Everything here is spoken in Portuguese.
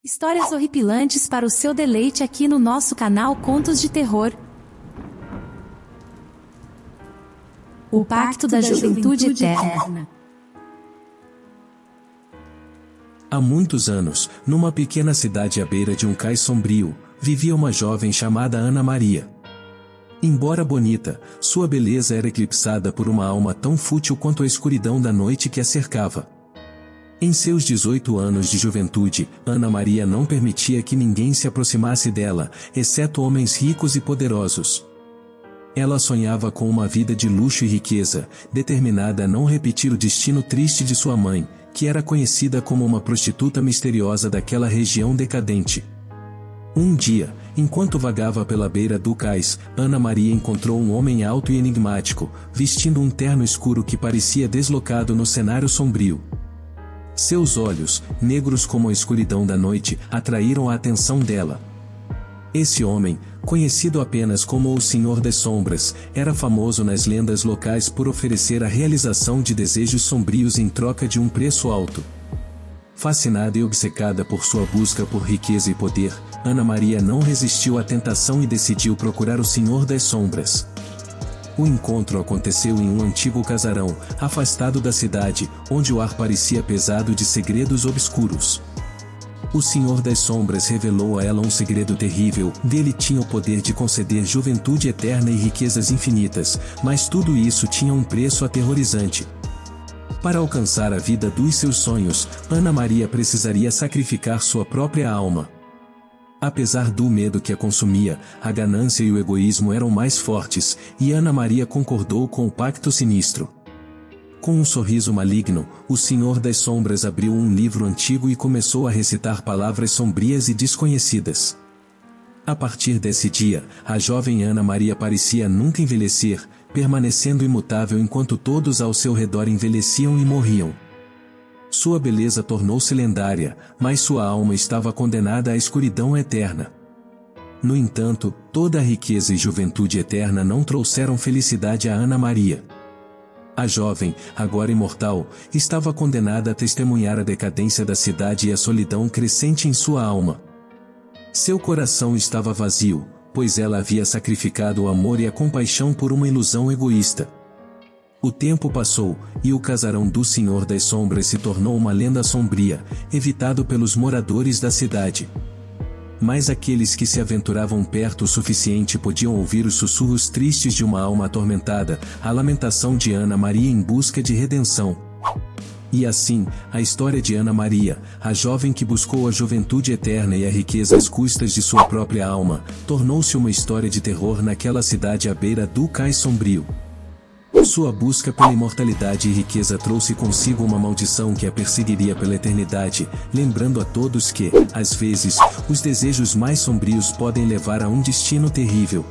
Histórias horripilantes para o seu deleite aqui no nosso canal Contos de Terror. O Pacto da Juventude Eterna. Há muitos anos, numa pequena cidade à beira de um cais sombrio, vivia uma jovem chamada Ana Maria. Embora bonita, sua beleza era eclipsada por uma alma tão fútil quanto a escuridão da noite que a cercava. Em seus 18 anos de juventude, Ana Maria não permitia que ninguém se aproximasse dela, exceto homens ricos e poderosos. Ela sonhava com uma vida de luxo e riqueza, determinada a não repetir o destino triste de sua mãe, que era conhecida como uma prostituta misteriosa daquela região decadente. Um dia, enquanto vagava pela beira do cais, Ana Maria encontrou um homem alto e enigmático, vestindo um terno escuro que parecia deslocado no cenário sombrio. Seus olhos, negros como a escuridão da noite, atraíram a atenção dela. Esse homem, conhecido apenas como o Senhor das Sombras, era famoso nas lendas locais por oferecer a realização de desejos sombrios em troca de um preço alto. Fascinada e obcecada por sua busca por riqueza e poder, Ana Maria não resistiu à tentação e decidiu procurar o Senhor das Sombras. O encontro aconteceu em um antigo casarão, afastado da cidade, onde o ar parecia pesado de segredos obscuros. O Senhor das Sombras revelou a ela um segredo terrível: dele tinha o poder de conceder juventude eterna e riquezas infinitas, mas tudo isso tinha um preço aterrorizante. Para alcançar a vida dos seus sonhos, Ana Maria precisaria sacrificar sua própria alma. Apesar do medo que a consumia, a ganância e o egoísmo eram mais fortes, e Ana Maria concordou com o pacto sinistro. Com um sorriso maligno, o Senhor das Sombras abriu um livro antigo e começou a recitar palavras sombrias e desconhecidas. A partir desse dia, a jovem Ana Maria parecia nunca envelhecer, permanecendo imutável enquanto todos ao seu redor envelheciam e morriam. Sua beleza tornou-se lendária, mas sua alma estava condenada à escuridão eterna. No entanto, toda a riqueza e juventude eterna não trouxeram felicidade a Ana Maria. A jovem, agora imortal, estava condenada a testemunhar a decadência da cidade e a solidão crescente em sua alma. Seu coração estava vazio, pois ela havia sacrificado o amor e a compaixão por uma ilusão egoísta. O tempo passou, e o casarão do Senhor das Sombras se tornou uma lenda sombria, evitado pelos moradores da cidade. Mas aqueles que se aventuravam perto o suficiente podiam ouvir os sussurros tristes de uma alma atormentada, a lamentação de Ana Maria em busca de redenção. E assim, a história de Ana Maria, a jovem que buscou a juventude eterna e a riqueza às custas de sua própria alma, tornou-se uma história de terror naquela cidade à beira do cais sombrio. Sua busca pela imortalidade e riqueza trouxe consigo uma maldição que a perseguiria pela eternidade, lembrando a todos que, às vezes, os desejos mais sombrios podem levar a um destino terrível.